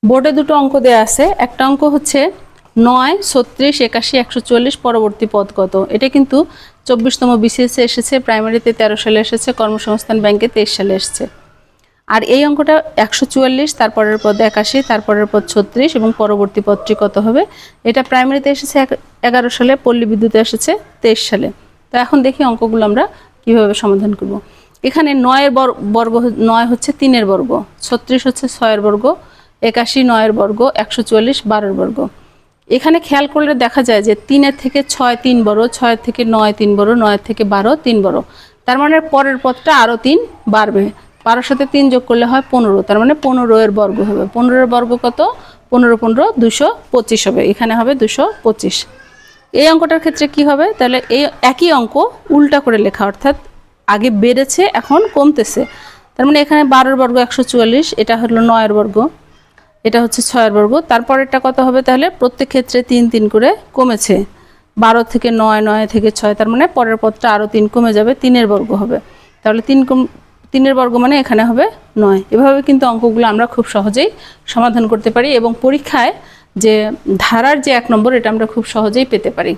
বোর্ডে দুটো অঙ্ক দেয়া আছে। একটা অঙ্ক হচ্ছে 9, 36, 81, 144 পরবর্তী পদ কত। এটা কিন্তু 24তম বিসিএসে এসেছে, প্রাইমারিতে 13 সালে এসেছে, কর্মসংস্থান ব্যাংকে 23 সালে এসেছে। আর এই অঙ্কটা 144, তারপরের পদ 81, তারপরের পদ 36 এবং পরবর্তী পদটি কত হবে। এটা প্রাইমারিতে এসেছে 11 সালে, পল্লী বিদ্যুতে এসেছে 23 সালে। তো এখন দেখি অঙ্কগুলো আমরা কিভাবে সমাধান করব। এখানে 9 বর্গ 9 হচ্ছে 3 বর্গ, 36 হচ্ছে 6 বর্গ, 81 9 বর্গ, 144 12 বর্গ। এখানে খেয়াল করলে দেখা যায় যে 3 থেকে 6 3 বড়, 6 থেকে 9 3 বড়, 9 থেকে 12 3 বড়। তার মানে পরের পদটা আরও 3 বাড়বে। 12 সাথে 3 যোগ করলে হয় 15, তার মানে 15 এর বর্গ হবে। 15 এর বর্গ কত? 15 15 225 হবে। এখানে হবে 225। এই অঙ্কটার ক্ষেত্রে কি হবে? তাহলে এই একই অঙ্ক উল্টা করে লেখা, অর্থাৎ আগে বেড়েছে এখন কমতেছে। তার মানে এখানে 12 বর্গ 144, এটা হলো 9 বর্গ, এটা হচ্ছে 6 বর্গ। তারপরেরটা কত হবে? তাহলে প্রত্যেক ক্ষেত্রে 3 3 করে কমেছে। 12 থেকে 9, 9 থেকে 6, তার মানে পরের পদটা আরও 3 কমে যাবে, 3 বর্গ হবে। তাহলে 3 বর্গ মানে এখানে হবে 9। এভাবে কিন্তু অঙ্কগুলো আমরা খুব সহজেই সমাধান করতে পারি এবং পরীক্ষায় যে ধারার যে 1 নম্বর, এটা আমরা খুব সহজেই পেতে পারি।